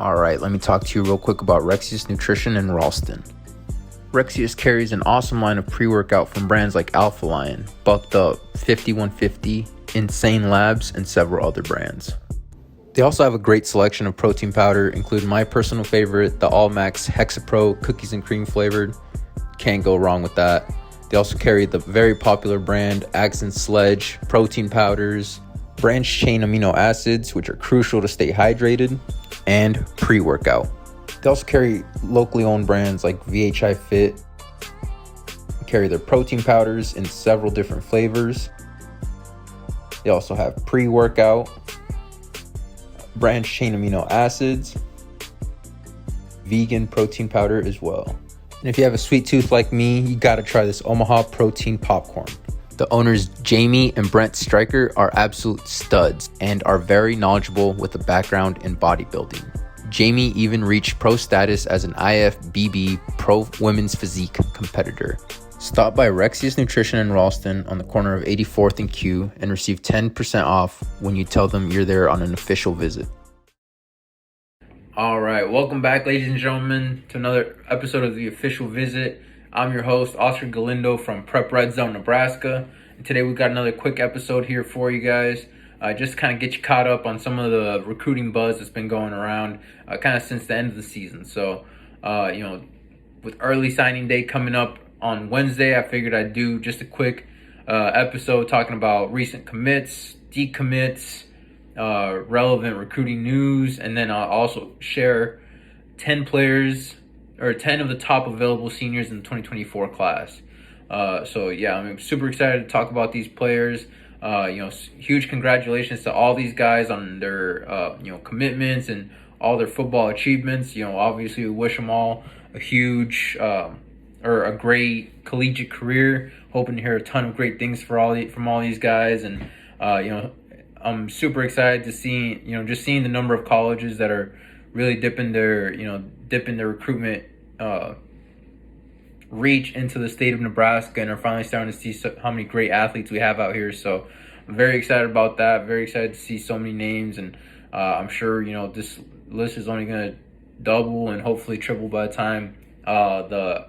All right, let me talk to you real quick about Rexius Nutrition in Ralston. Rexius carries an awesome line of pre-workout from brands like Alpha Lion, Bucked Up, 5150, Insane Labs, and several other brands. They also have a great selection of protein powder, including my personal favorite, the All Max Hexapro cookies and cream flavored. Can't go wrong with that. They also carry the very popular brand Axon Sledge protein powders, branched chain amino acids, which are crucial to stay hydrated, and pre-workout. They also carry locally owned brands like VHI Fit, carry their protein powders in several different flavors. They also have pre-workout, branched chain amino acids, vegan protein powder as well. And if you have a sweet tooth like me, you gotta try this Omaha protein popcorn. The owners Jamie and Brent Stryker are absolute studs and are very knowledgeable with a background in bodybuilding. Jamie even reached pro status as an IFBB pro women's physique competitor. Stop by Rexius Nutrition in Ralston on the corner of 84th and Q and receive 10% off when you tell them you're there on an official visit. All right, welcome back, ladies and gentlemen, to another episode of The Official Visit. I'm your host, Oscar Galindo from Prep Red Zone, Nebraska. And today we got another quick episode here for you guys. Just kind of get you caught up on some of the recruiting buzz that's been going around kind of since the end of the season. So, with early signing day coming up on Wednesday, I figured I'd do just a quick episode talking about recent commits, decommits, relevant recruiting news, and then I'll also share 10 players or 10 of the top available seniors in the 2024 class. I'm super excited to talk about these players. Huge congratulations to all these guys on their commitments and all their football achievements. Obviously we wish them all a huge or a great collegiate career. Hoping to hear a ton of great things from all these guys, and I'm super excited to see just seeing the number of colleges that are really dipping their recruitment reach into the state of Nebraska, and are finally starting to see how many great athletes we have out here. So I'm very excited about that. Very excited to see so many names, and I'm sure this list is only going to double and hopefully triple by the time the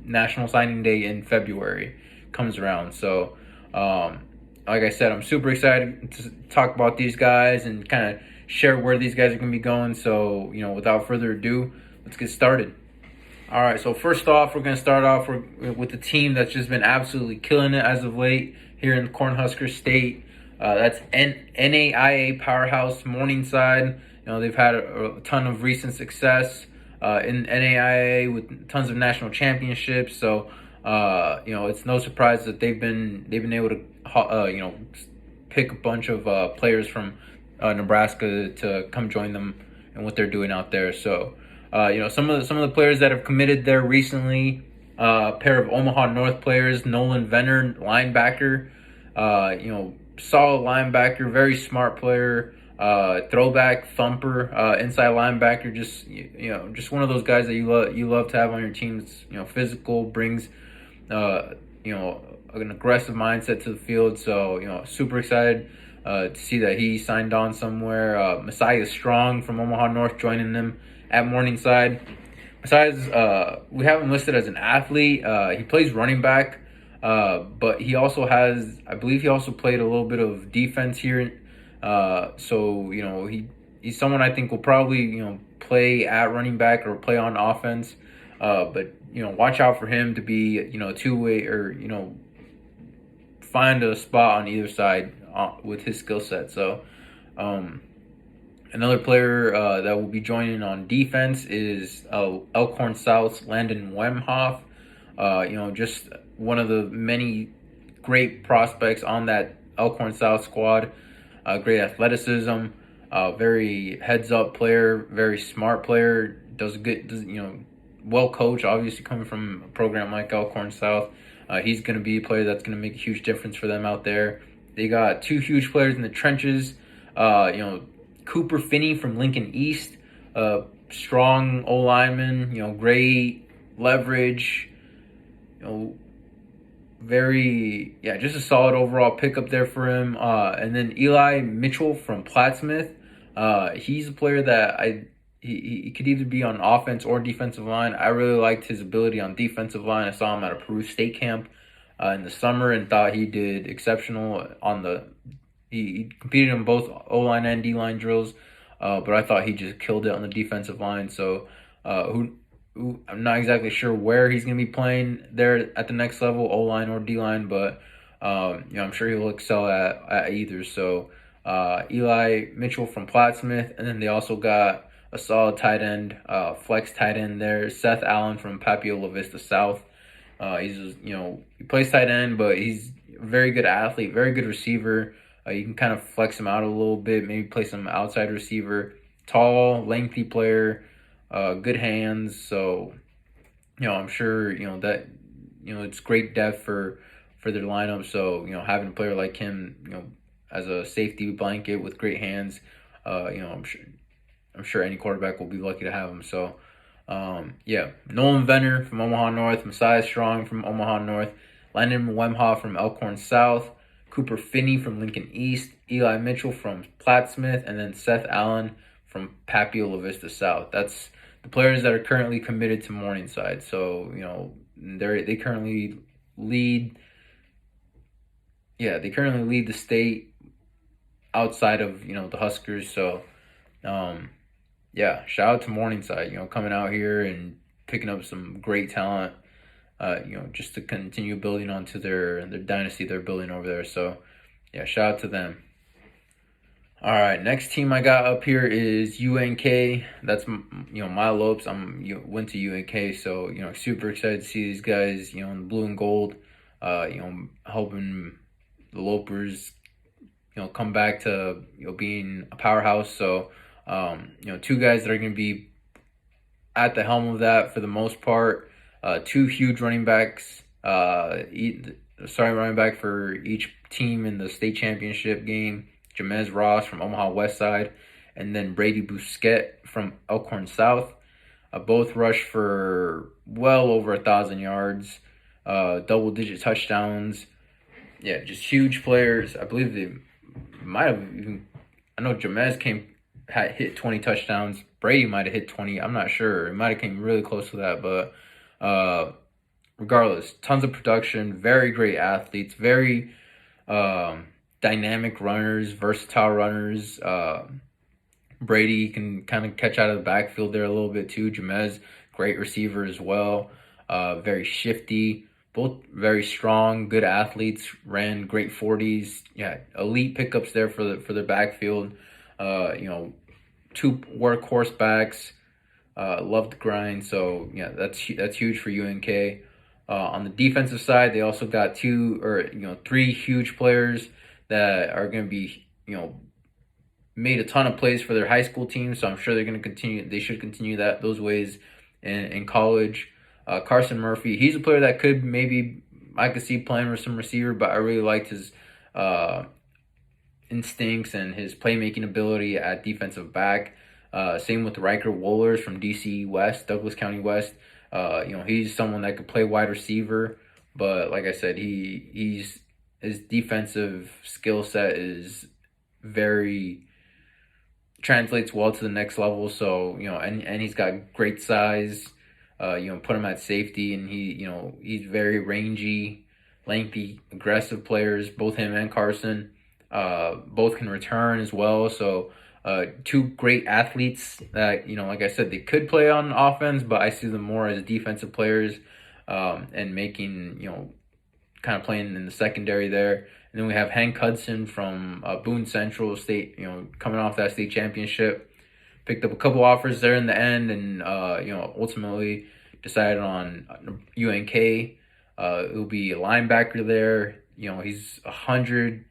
National Signing Day in February comes around. So like I said, I'm super excited to talk about these guys and kind of share where these guys are going to be going. So without further ado, let's get started. All right, so first off, we're going to start off with the team that's just been absolutely killing it as of late here in Cornhusker State. That's NAIA powerhouse Morningside. They've had a ton of recent success in NAIA with tons of national championships. So it's no surprise that they've been able to pick a bunch of players from Nebraska to come join them and what they're doing out there. So some of the players that have committed there recently, a pair of Omaha North players, Nolan Venner, linebacker, solid linebacker, very smart player, throwback thumper, inside linebacker, just one of those guys that you love to have on your team. That's physical, brings an aggressive mindset to the field. So super excited to see that he signed on somewhere. Messiah Strong from Omaha North joining them at Morningside. Besides, we have him listed as an athlete. He plays running back, but he also has, I believe he also played a little bit of defense here. He's someone I think will probably, play at running back or play on offense. But watch out for him to be, a two-way or, find a spot on either side with his skill set. So, another player that will be joining on defense is Elkhorn South's Landon Wemhoff. Just one of the many great prospects on that Elkhorn South squad. Great athleticism, very heads-up player, very smart player. Well coached. Obviously, coming from a program like Elkhorn South, he's going to be a player that's going to make a huge difference for them out there. They got two huge players in the trenches. Cooper Finney from Lincoln East, strong O-lineman, great leverage, just a solid overall pickup there for him. And then Eli Mitchell from Plattsmouth. He's a player that he could either be on offense or defensive line. I really liked his ability on defensive line. I saw him at a Peru State camp in the summer and thought he did exceptional on the. He competed in both O line and D line drills, but I thought he just killed it on the defensive line. So, who I'm not exactly sure where he's going to be playing there at the next level, O line or D line, but I'm sure he'll excel at either. So, Eli Mitchell from Plattsmouth, and then they also got a solid tight end, flex tight end there, Seth Allen from Papio La Vista South. He plays tight end, but he's a very good athlete, very good receiver. You can kind of flex him out a little bit, maybe play some outside receiver. Tall, lengthy player, good hands. So, I'm sure that it's great depth for their lineup. So, having a player like him, as a safety blanket with great hands, I'm sure any quarterback will be lucky to have him. So, Nolan Venner from Omaha North, Messiah Strong from Omaha North, Landon Wemha from Elkhorn South, Cooper Finney from Lincoln East, Eli Mitchell from Plattsmouth, and then Seth Allen from Papio La Vista South. That's the players that are currently committed to Morningside. So, they currently lead. Yeah, they currently lead the state outside of the Huskers. So, shout out to Morningside. Coming out here and picking up some great talent. Just to continue building onto their dynasty they're building over there. So, shout out to them. All right, next team I got up here is UNK. That's my Lopes. Went to UNK, so super excited to see these guys. In the blue and gold. Helping the Lopers, come back to being a powerhouse. So, two guys that are going to be at the helm of that for the most part. Two huge running backs. Running back for each team in the state championship game. Jamez Ross from Omaha West Side, and then Brady Bousquet from Elkhorn South. Both rushed for well over 1,000 yards, double-digit touchdowns. Yeah, just huge players. I believe they might have even. I know Jamez had hit 20 touchdowns. Brady might have hit 20. I'm not sure. It might have came really close to that, but regardless, tons of production. Very great athletes. Very dynamic runners, versatile runners. Brady can kind of catch out of the backfield there a little bit too. Jamez, great receiver as well. Very shifty. Both very strong, good athletes. Ran great 40s. Yeah, elite pickups there for the backfield. Two workhorse backs. Love to grind. So that's huge for UNK. On the defensive side, they also got three huge players that are going to be, made a ton of plays for their high school team. So I'm sure they're going to continue. They should continue those ways in college. Carson Murphy, he's a player that I could see playing with some receiver, but I really liked his instincts and his playmaking ability at defensive back. Same with Riker Wohlers from DC West, Douglas County West. He's someone that could play wide receiver, but like I said, his defensive skill set is translates well to the next level. So, and he's got great size. Put him at safety, and he's very rangy, lengthy, aggressive players. Both him and Carson, both can return as well. So, two great athletes that like I said, they could play on offense, but I see them more as defensive players, and making kind of playing in the secondary there. And then we have Hank Hudson from Boone Central State, coming off that state championship. Picked up a couple offers there in the end, and ultimately decided on UNK. It'll be a linebacker there. He's 100+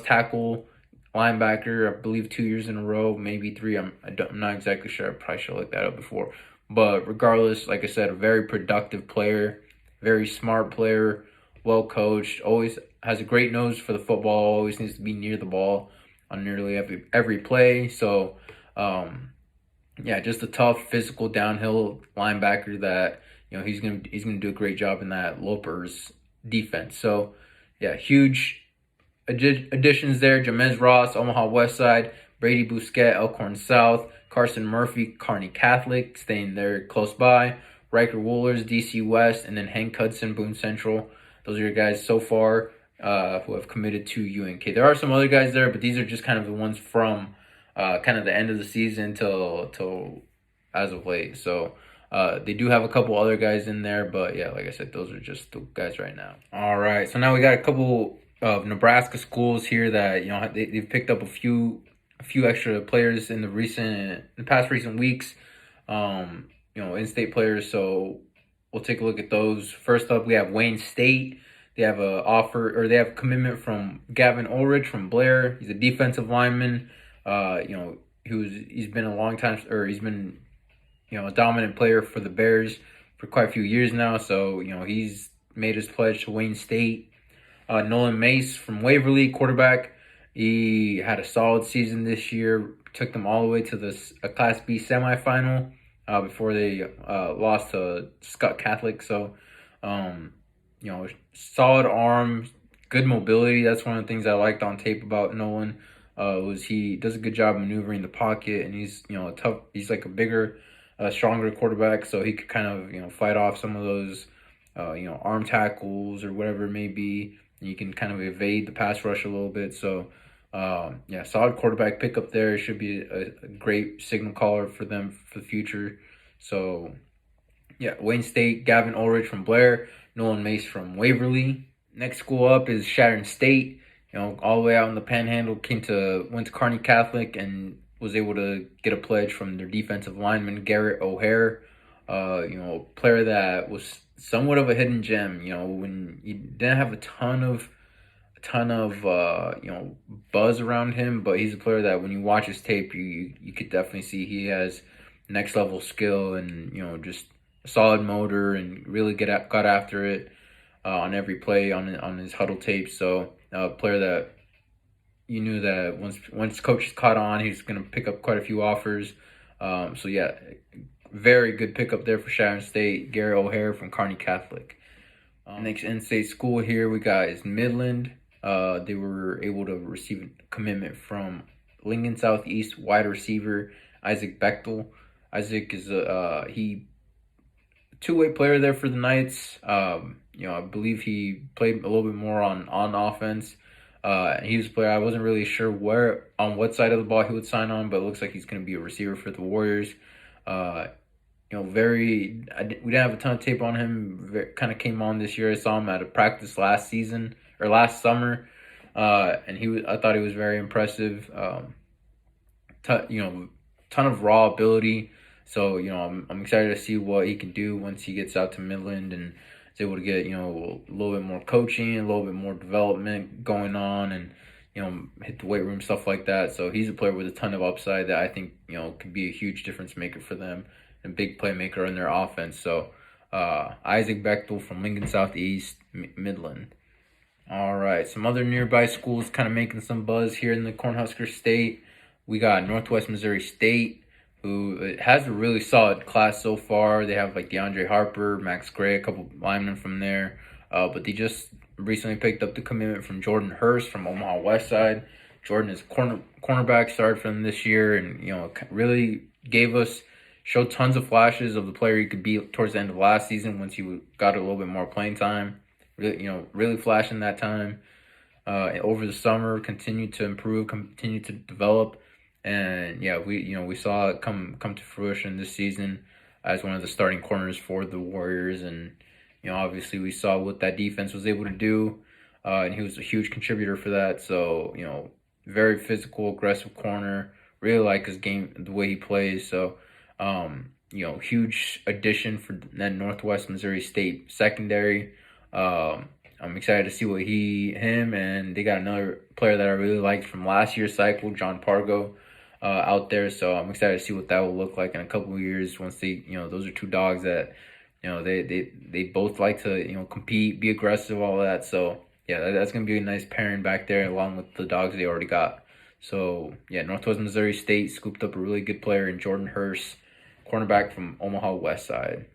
tackle linebacker. I believe 2 years in a row, maybe 3. I'm not exactly sure. I probably should have looked that up before. But regardless, like I said, a very productive player, very smart player, well coached. Always has a great nose for the football. Always needs to be near the ball on nearly every play. So. Just a tough, physical downhill linebacker that he's gonna do a great job in that Lopers defense. So huge additions there. Jamez Ross, Omaha West Side, Brady Bousquet, Elkhorn South, Carson Murphy, Kearney Catholic, staying there close by. Riker Woolers, DC West, and then Hank Hudson, Boone Central. Those are your guys so far who have committed to UNK. There are some other guys there, but these are just kind of the ones from kind of the end of the season till as of late. So they do have a couple other guys in there, but yeah, like I said, those are just the guys right now. All right, so now we got a couple of Nebraska schools here that they've picked up a few extra players in the past recent weeks. In-state players. So we'll take a look at those. First up, we have Wayne State. They have they have commitment from Gavin Ulrich from Blair. He's a defensive lineman. He's been a long time, or he's been a dominant player for the Bears for quite a few years now. So he's made his pledge to Wayne State. Nolan Mace from Waverly, quarterback. He had a solid season this year. Took them all the way to a Class B semifinal before they lost to Scott Catholic. So, solid arm, good mobility. That's one of the things I liked on tape about Nolan. Was he does a good job maneuvering the pocket, and he's tough. He's like a bigger, stronger quarterback, so he could kind of fight off some of those arm tackles or whatever it may be. And you can kind of evade the pass rush a little bit. So solid quarterback pickup there. Should be a great signal caller for them for the future. So Wayne State, Gavin Ulrich from Blair, Nolan Mace from Waverly. Next school up is Sharon State. All the way out in the Panhandle, went to Kearney Catholic and was able to get a pledge from their defensive lineman Garrett O'Hare. A player that was somewhat of a hidden gem. When he didn't have a ton of buzz around him, but he's a player that when you watch his tape, you could definitely see he has next level skill and just a solid motor and really got after it on every play on his huddle tape. So a player that you knew that once coaches caught on, he's going to pick up quite a few offers. Very good pickup there for Sharon State. Garrett O'Hare from Kearney Catholic. Next in-state school here we got is Midland. They were able to receive a commitment from Lincoln Southeast wide receiver Isaac Bechtel. Isaac is a two-way player there for the Knights. I believe he played a little bit more on offense. He was a player I wasn't really sure on what side of the ball he would sign on, but it looks like he's going to be a receiver for the Warriors. We didn't have a ton of tape on him. Kind of came on this year. I saw him at a practice last summer, and I thought he was very impressive. Ton of raw ability. So I'm excited to see what he can do once he gets out to Midland and is able to get a little bit more coaching, a little bit more development going on, and hit the weight room, stuff like that. So he's a player with a ton of upside that I think could be a huge difference maker for them and big playmaker in their offense. So Isaac Bechtel from Lincoln Southeast, Midland. All right, some other nearby schools kind of making some buzz here in the Cornhusker State. We got Northwest Missouri State, who has a really solid class so far. They have like DeAndre Harper, Max Gray, a couple linemen from there. But they just recently picked up the commitment from Jordan Hurst from Omaha West Side. Jordan is cornerback, started for them this year, and really showed tons of flashes of the player he could be towards the end of last season once he got a little bit more playing time. Really flashing that time. Over the summer, continued to improve, continued to develop, and we saw it come to fruition this season as one of the starting corners for the Warriors. And obviously we saw what that defense was able to do, and he was a huge contributor for that. So very physical, aggressive corner. Really like his game, the way he plays. So huge addition for that Northwest Missouri State secondary. I'm excited to see what him and they got another player that I really liked from last year's cycle, John Pargo, out there. So I'm excited to see what that will look like in a couple of years once those are two dogs that they both like to compete, be aggressive, all that. So that's gonna be a nice pairing back there along with the dogs they already got. So Northwest Missouri State scooped up a really good player in Jordan Hurst, cornerback from Omaha West Side.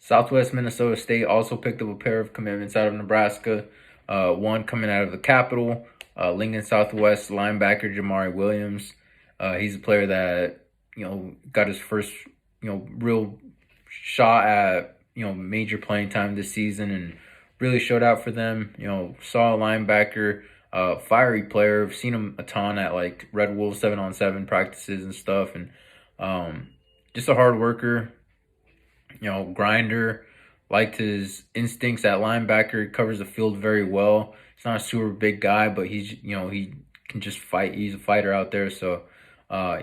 Southwest Minnesota State also picked up a pair of commitments out of Nebraska. One coming out of the Capital, Lincoln Southwest linebacker Jamari Williams. He's a player that got his first, real shot at, major playing time this season and really showed out for them. Solid linebacker, fiery player. I've seen him a ton at like Red Wolves 7-on-7 practices and stuff, and just a hard worker, grinder. Liked his instincts at linebacker. He covers the field very well. He's not a super big guy, but he can just fight. He's a fighter out there, so I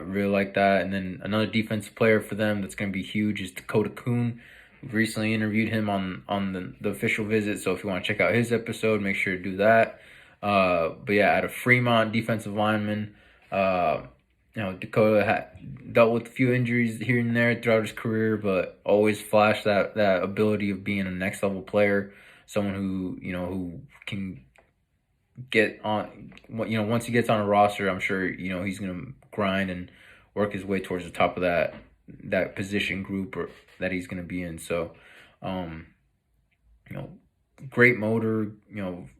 really like that. And then another defensive player for them that's going to be huge is Dakota Kuhn. We've recently interviewed him on the official visit, so if you want to check out his episode, make sure to do that. But yeah, out of Fremont, defensive lineman. Dakota dealt with a few injuries here and there throughout his career, but always flashed that ability of being a next level player, someone who can get on. Once he gets on a roster, I'm sure he's gonna grind and work his way towards the top of that position group that he's gonna be in. So, great motor,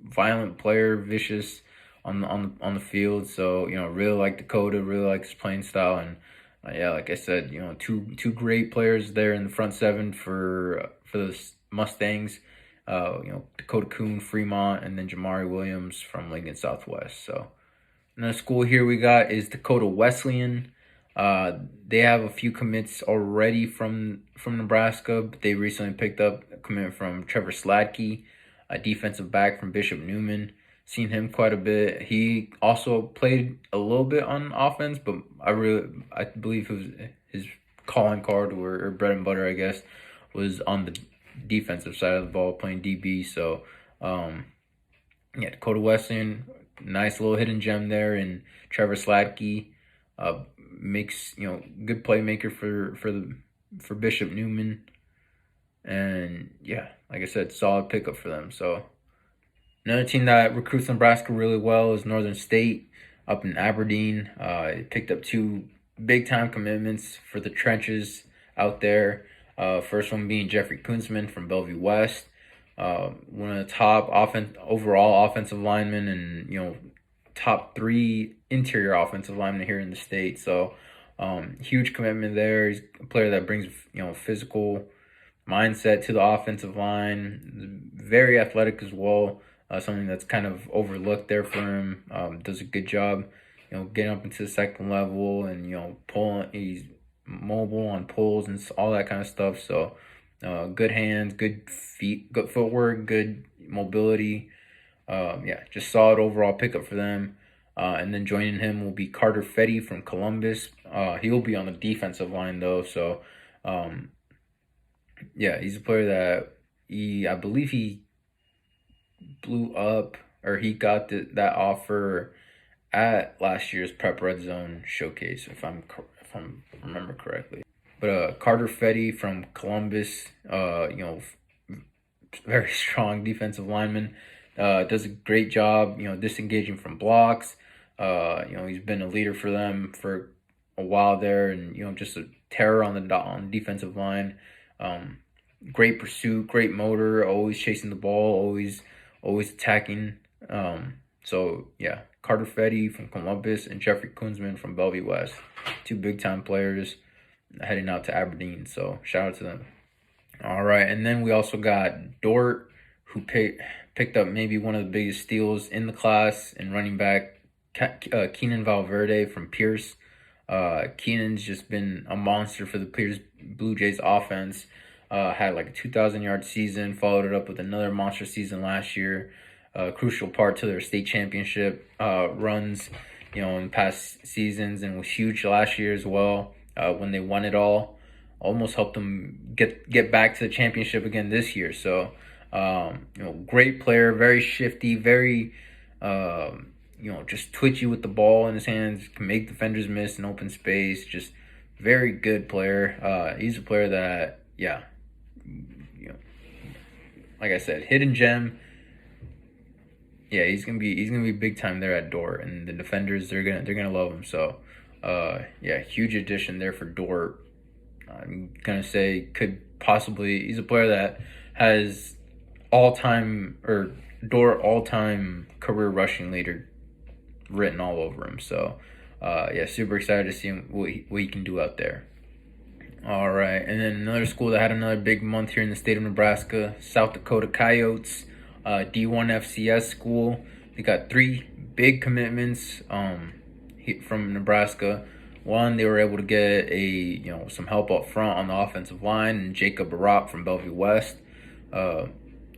violent player, vicious on the field. So really like Dakota, really like his playing style, and yeah, like I said, two great players there in the front seven for the Mustangs. Dakota Kuhn, Fremont, and then Jamari Williams from Lincoln Southwest. So another school here we got is Dakota Wesleyan. They have a few commits already from Nebraska, but they recently picked up a commit from Trevor Sladkey, a defensive back from Bishop Neumann. Seen him quite a bit. He also played a little bit on offense, but I believe his calling card or bread and butter, I guess, was on the defensive side of the ball, playing DB. So, Dakota Wesleyan, nice little hidden gem there, and Trevor Sladkey makes good playmaker for Bishop Neumann, and yeah, like I said, solid pickup for them. So. Another team that recruits Nebraska really well is Northern State up in Aberdeen. Picked up two big-time commitments for the trenches out there. First one being Jeffrey Kunzman from Bellevue West, one of the top overall offensive linemen, and top 3 interior offensive linemen here in the state. So huge commitment there. He's a player that brings physical mindset to the offensive line. Very athletic as well. Something that's kind of overlooked there for him. Does a good job, getting up into the second level and pulling. He's mobile on pulls and all that kind of stuff. So, good hands, good feet, good footwork, good mobility. Just solid overall pickup for them. And then joining him will be Carter Fetty from Columbus. He will be on the defensive line though. So, he's a player that I believe he blew up, or he got that offer at last year's Prep Red Zone showcase, if I remember correctly. But Carter Fetty from Columbus, very strong defensive lineman, does a great job, disengaging from blocks. He's been a leader for them for a while there, and just a terror on the defensive line. Great pursuit, great motor, always chasing the ball, always attacking. Carter Fetty from Columbus and Jeffrey Kunzman from Bellevue West, 2 big-time players heading out to Aberdeen. So shout out to them. All right, and then we also got Dort, who picked up maybe one of the biggest steals in the class in running back Keenan Valverde from Pierce. Keenan's just been a monster for the Pierce Blue Jays offense. Had like a 2,000-yard season, followed it up with another monster season last year. Crucial part to their state championship runs, in past seasons, and was huge last year as well when they won it all. Almost helped them get back to the championship again this year. So, great player, very shifty, very, just twitchy with the ball in his hands, can make defenders miss in open space. Just very good player. He's a player that, like I said, hidden gem. Yeah, he's gonna be big time there at Dort, and the defenders they're gonna love him. So, huge addition there for Dort. I'm gonna say he's a player that has Dort all-time career rushing leader written all over him. So, yeah, super excited to see him, what he can do out there. All right, and then another school that had another big month here in the state of Nebraska, South Dakota Coyotes, D1 FCS school. They got 3 big commitments from Nebraska. One, they were able to get some help up front on the offensive line, and Jacob Arop from Bellevue West.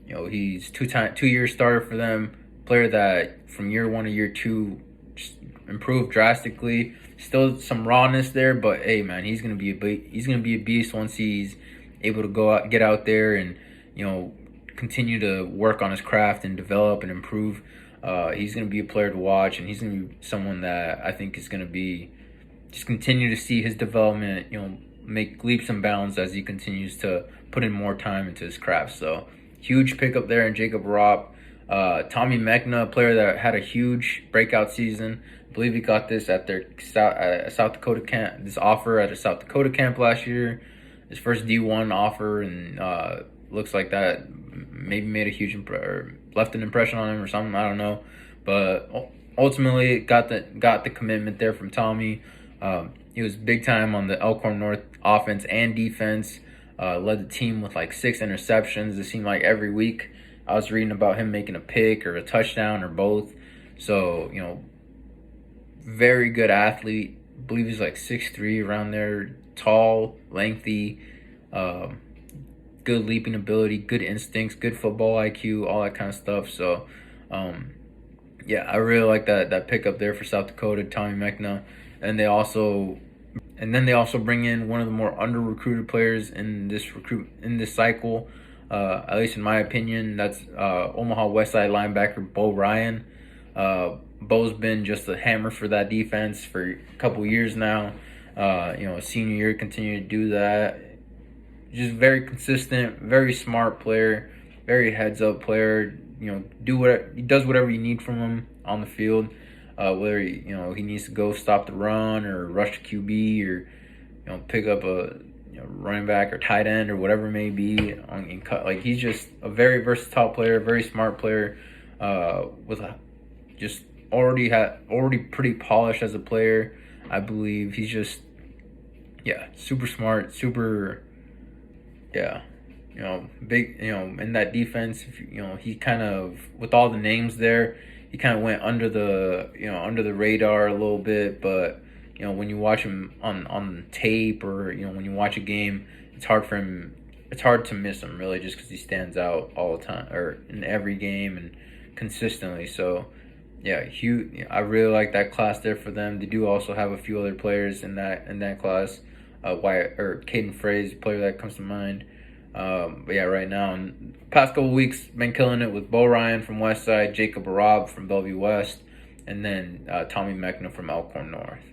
He's 2-year starter for them. Player that from year 1 to year 2 just improved drastically. Still some rawness there, but hey, man, he's gonna be a beast once he's able to get out there and continue to work on his craft and develop and improve. He's gonna be a player to watch, and he's gonna be someone that I think is gonna be just continue to see his development. Make leaps and bounds as he continues to put in more time into his craft. So huge pickup there in Jacob Ropp. Tommy Mechna, a player that had a huge breakout season. I believe he got this at their South Dakota camp. This offer at a South Dakota camp last year. His first D1 offer, and looks like that maybe made a huge left an impression on him or something. I don't know, but ultimately got the commitment there from Tommy. He was big time on the Elkhorn North offense and defense. Led the team with like 6 interceptions. It seemed like every week I was reading about him making a pick or a touchdown or both. So, very good athlete. I believe he's like 6'3", around there. Tall, lengthy, good leaping ability, good instincts, good football IQ, all that kind of stuff. So, yeah, I really like that pickup there for South Dakota, Tommy Mechna. And then they also bring in one of the more under-recruited players in this cycle, at least in my opinion. That's Omaha Westside linebacker Bo Ryan. Bo's been just a hammer for that defense for a couple years now. Senior year, continue to do that. Just very consistent, very smart player, very heads-up player. He does whatever you need from him on the field. Whether he needs to go stop the run or rush to QB or pick up a running back or tight end or whatever it may be. He's just a very versatile player, very smart player, just already pretty polished as a player. I believe he's just super smart, super big. In that defense, he kind of, with all the names there, he kind of went under the radar a little bit, but when you watch him on tape or when you watch a game, it's hard to miss him, really, just because he stands out all the time or in every game and consistently. So I really like that class there for them. They do also have a few other players in that class. Caden Frey's a player that comes to mind. But yeah, right now, in the past couple weeks, been killing it with Bo Ryan from Westside, Jacob Arab from Bellevue West, and then Tommy Mechna from Elkhorn North.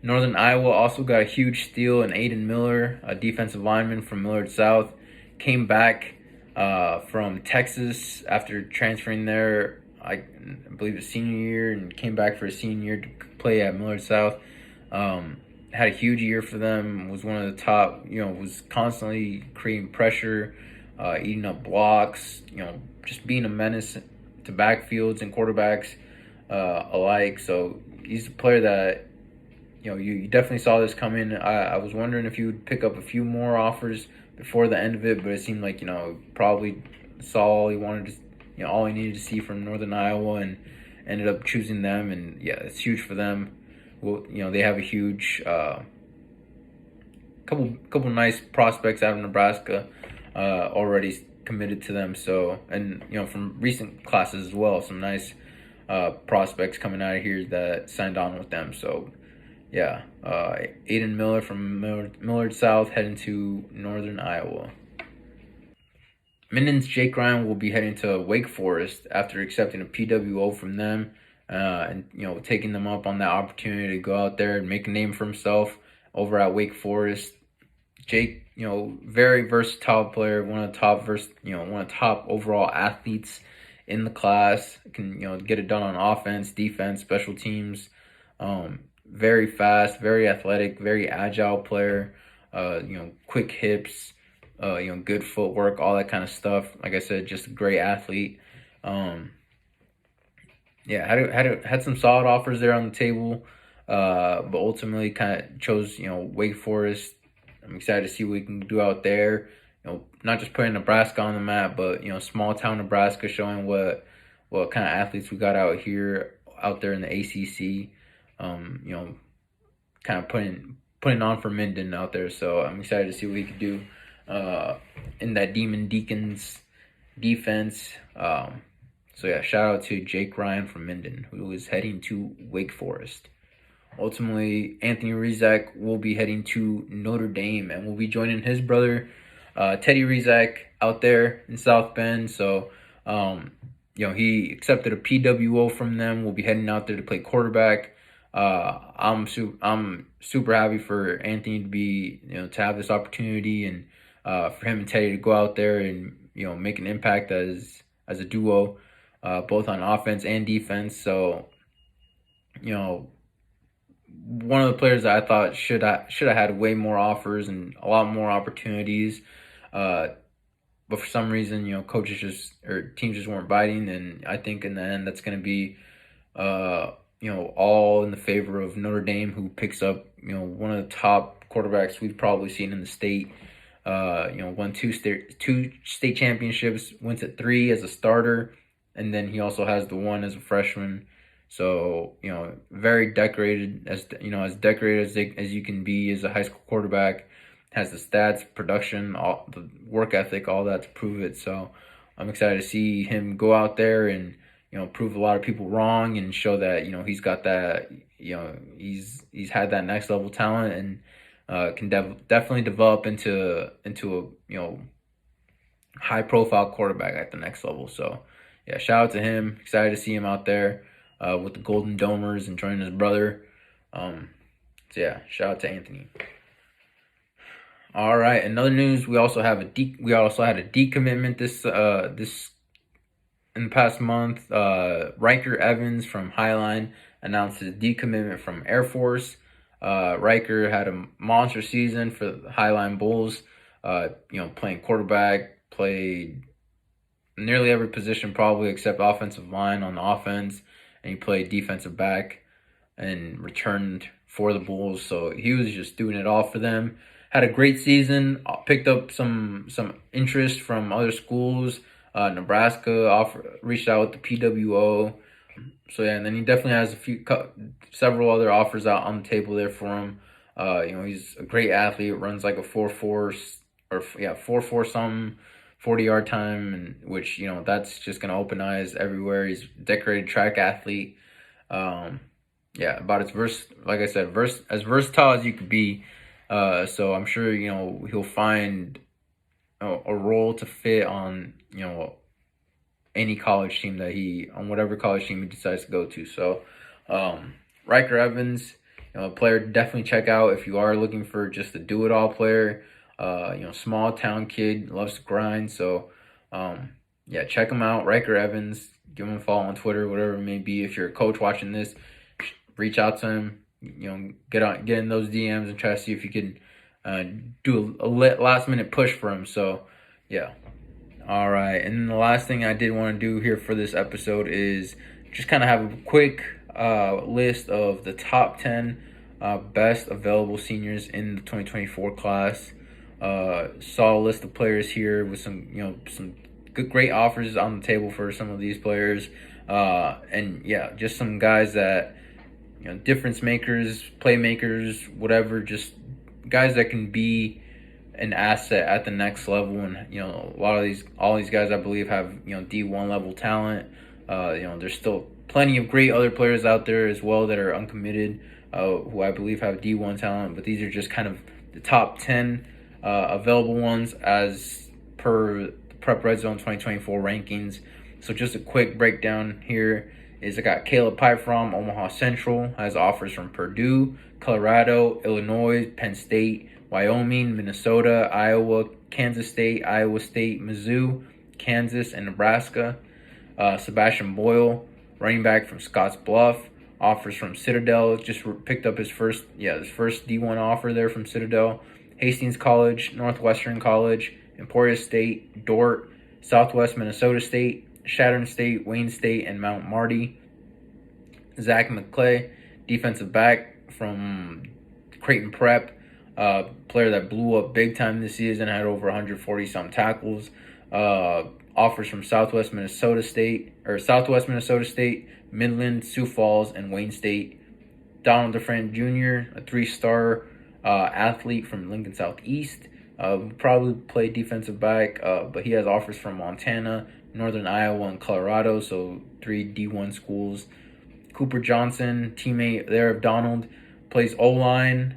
Northern Iowa also got a huge steal in Aiden Miller, a defensive lineman from Millard South. Came back from Texas after transferring there, I believe his senior year, and came back for his senior year to play at Millard South. Had a huge year for them, was one of the top, was constantly creating pressure, eating up blocks, just being a menace to backfields and quarterbacks alike. So he's a player that, you definitely saw this coming. I was wondering if you would pick up a few more offers before the end of it, but it seemed like, probably saw all he wanted to, all he needed to see from Northern Iowa and ended up choosing them. And yeah, it's huge for them. Well, they have a huge couple nice prospects out of Nebraska already committed to them. So, and from recent classes as well, some nice prospects coming out of here that signed on with them. So, yeah, Aiden Miller from Millard South heading to Northern Iowa. Minden's Jake Ryan will be heading to Wake Forest after accepting a PWO from them. And taking them up on that opportunity to go out there and make a name for himself over at Wake Forest. Jake, very versatile player, one of the top overall athletes in the class. Can get it done on offense, defense, special teams. Very fast, very athletic, very agile player. Quick hips, good footwork, all that kind of stuff. Like I said, just a great athlete. Had some solid offers there on the table. but ultimately kind of chose, Wake Forest. I'm excited to see what we can do out there. Not just putting Nebraska on the map, but small town Nebraska, showing what kind of athletes we got out there in the ACC. Kind of putting on for Minden out there. So I'm excited to see what we can do in that Demon Deacons defense. So yeah, shout out to Jake Ryan from Minden, who is heading to Wake Forest. Ultimately, Anthony Rizak will be heading to Notre Dame, and will be joining his brother, Teddy Rizak, out there in South Bend. So, he accepted a PWO from them. We'll be heading out there to play quarterback. I'm super happy for Anthony to be, to have this opportunity, and for him and Teddy to go out there and make an impact as a duo, both on offense and defense. So, one of the players that I thought should have had way more offers and a lot more opportunities, but for some reason, coaches teams just weren't biting, and I think in the end that's going to be, all in the favor of Notre Dame, who picks up, one of the top quarterbacks we've probably seen in the state. Won two state championships, went to 3 as a starter, and then he also has the 1 as a freshman. So, very decorated, as decorated as you can be as a high school quarterback. Has the stats, production, all the work ethic, all that to prove it. So I'm excited to see him go out there and, prove a lot of people wrong, and show that, he's got that, he's had that next level talent, and can definitely develop into a, high profile quarterback at the next level. So yeah, shout out to him. Excited to see him out there with the Golden Domers and joining his brother. So yeah, shout out to Anthony. All right, another news, we also had a decommitment this in the past month. Riker Evans from Highline announced his decommitment from Air Force. Riker had a monster season for the Highline Bulls. Playing quarterback, played nearly every position probably except offensive line on the offense, and he played defensive back and returned for the Bulls. So he was just doing it all for them. Had a great season. Picked up some interest from other schools. Nebraska reached out with the PWO. So yeah, and then he definitely has several other offers out on the table there for him. He's a great athlete. Runs like a 4.4 something, 40-yard time, and which that's just gonna open eyes everywhere. He's a decorated track athlete. About as versatile as you could be. So I'm sure he'll find a role to fit on any college team on whatever college team he decides to go to. So Riker Evans, a player to definitely check out if you are looking for just a do-it-all player. Small town kid, loves to grind. So check him out, Riker Evans. Give him a follow on Twitter, whatever it may be. If you're a coach watching this, reach out to him. Get in those DMs and try to see if you can do a last minute push for him. So yeah. All right, and then the last thing I did want to do here for this episode is just kind of have a quick list of the top 10 best available seniors in the 2024 class. Saw a list of players here with some great offers on the table for some of these players, and yeah, just some guys that difference makers, playmakers, whatever, just guys that can be an asset at the next level. And all these guys I believe have D1 level talent. There's still plenty of great other players out there as well that are uncommitted, who I believe have D1 talent, but these are just kind of the top 10 available ones as per the Prep Red Zone 2024 rankings. So just a quick breakdown here is I got Caleb Pike from Omaha Central, has offers from Purdue, Colorado, Illinois, Penn State, Wyoming, Minnesota, Iowa, Kansas State, Iowa State, Mizzou, Kansas, and Nebraska. Sebastian Boyle, running back from Scotts Bluff, offers from Citadel. Just picked up his first D1 offer there from Citadel. Hastings College, Northwestern College, Emporia State, Dordt, Southwest Minnesota State, Chadron State, Wayne State, and Mount Marty. Zach McClay, defensive back from Creighton Prep, player that blew up big time this season, had over 140 some tackles. Offers from Southwest Minnesota State, Midland, Sioux Falls, and Wayne State. Donald DeFran Jr., a 3-star athlete from Lincoln Southeast. Probably play defensive back, but he has offers from Montana, Northern Iowa, and Colorado, so 3 D1 schools. Cooper Johnson, teammate there of Donald, plays O-line.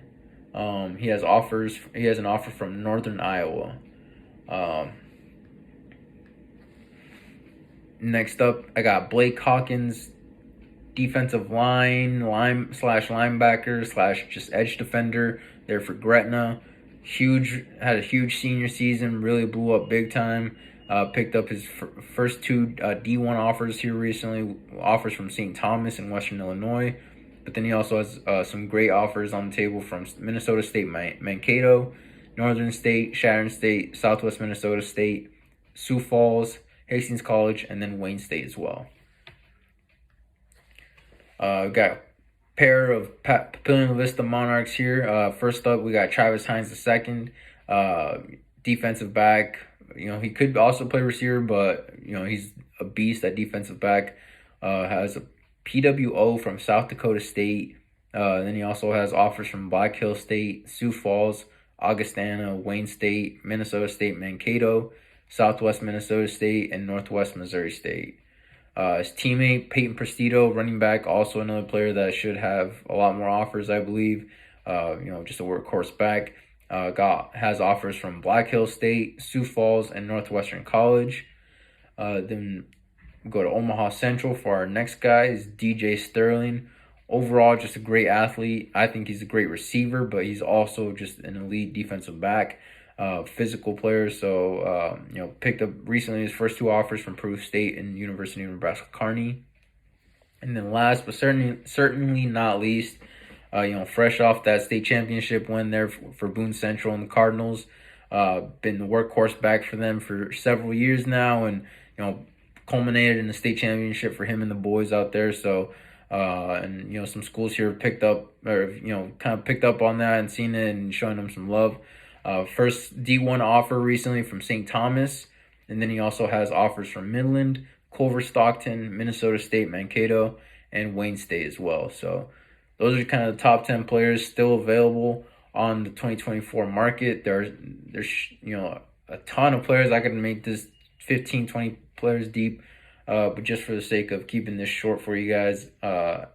He has an offer from Northern Iowa. Next up, I got Blake Hawkins, defensive linebacker / just edge defender there for Gretna. Had a huge senior season, really blew up big time. Picked up his first 2 D1 offers here recently, offers from St. Thomas in Western Illinois. But then he also has some great offers on the table from Minnesota State Mankato, Northern State, Sharon State, Southwest Minnesota State, Sioux Falls, Hastings College, and then Wayne State as well. Got a pair of Papillion Vista Monarchs here. First up, we got Travis Hines II, defensive back. He could also play receiver, but he's a beast at defensive back. Has a PWO from South Dakota State. Then he also has offers from Black Hill State, Sioux Falls, Augustana, Wayne State, Minnesota State Mankato, Southwest Minnesota State, and Northwest Missouri State. His teammate, Peyton Prestito, running back, also another player that should have a lot more offers, I believe. Just a workhorse back. Has offers from Black Hill State, Sioux Falls, and Northwestern College. Then go to Omaha Central for our next guy is DJ Sterling. Overall, just a great athlete. I think he's a great receiver, but he's also just an elite defensive back. Physical player, so picked up recently his first 2 offers from Peru State and University of Nebraska Kearney. And then last but certainly not least, fresh off that state championship win there for Boone Central and the Cardinals, been the workhorse back for them for several years now, and culminated in the state championship for him and the boys out there. So some schools here picked up on that and seen it and showing them some love. First D1 offer recently from St. Thomas, and then he also has offers from Midland, Culver Stockton, Minnesota State Mankato, and Wayne State as well. So those are kind of the top 10 players still available on the 2024 market. There's a ton of players. I could make this 15, 20 players deep, but just for the sake of keeping this short for you guys, I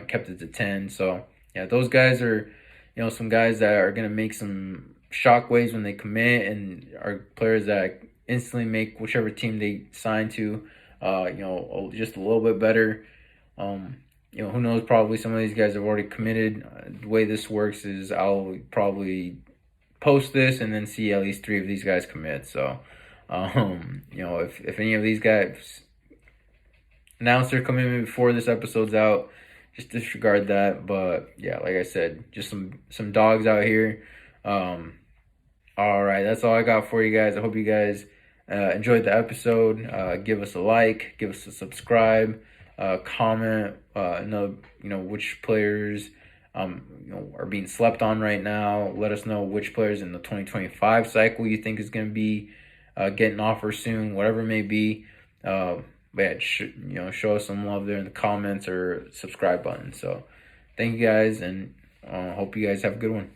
kept it to 10. So yeah, those guys are some guys that are going to make some shockwaves when they commit, and are players that instantly make whichever team they sign to just a little bit better. Who knows, probably some of these guys have already committed. The way this works is I'll probably post this and then see at least 3 of these guys commit. So if any of these guys announce their commitment before this episode's out, just disregard that. But yeah, like I said, just some dogs out here. All right, that's all I got for you guys. I hope you guys enjoyed the episode. Give us a like, give us a subscribe, comment, which players are being slept on right now. Let us know which players in the 2025 cycle you think is going to be getting offers soon, whatever it may be. But yeah, show us some love there in the comments or subscribe button. So thank you guys, and hope you guys have a good one.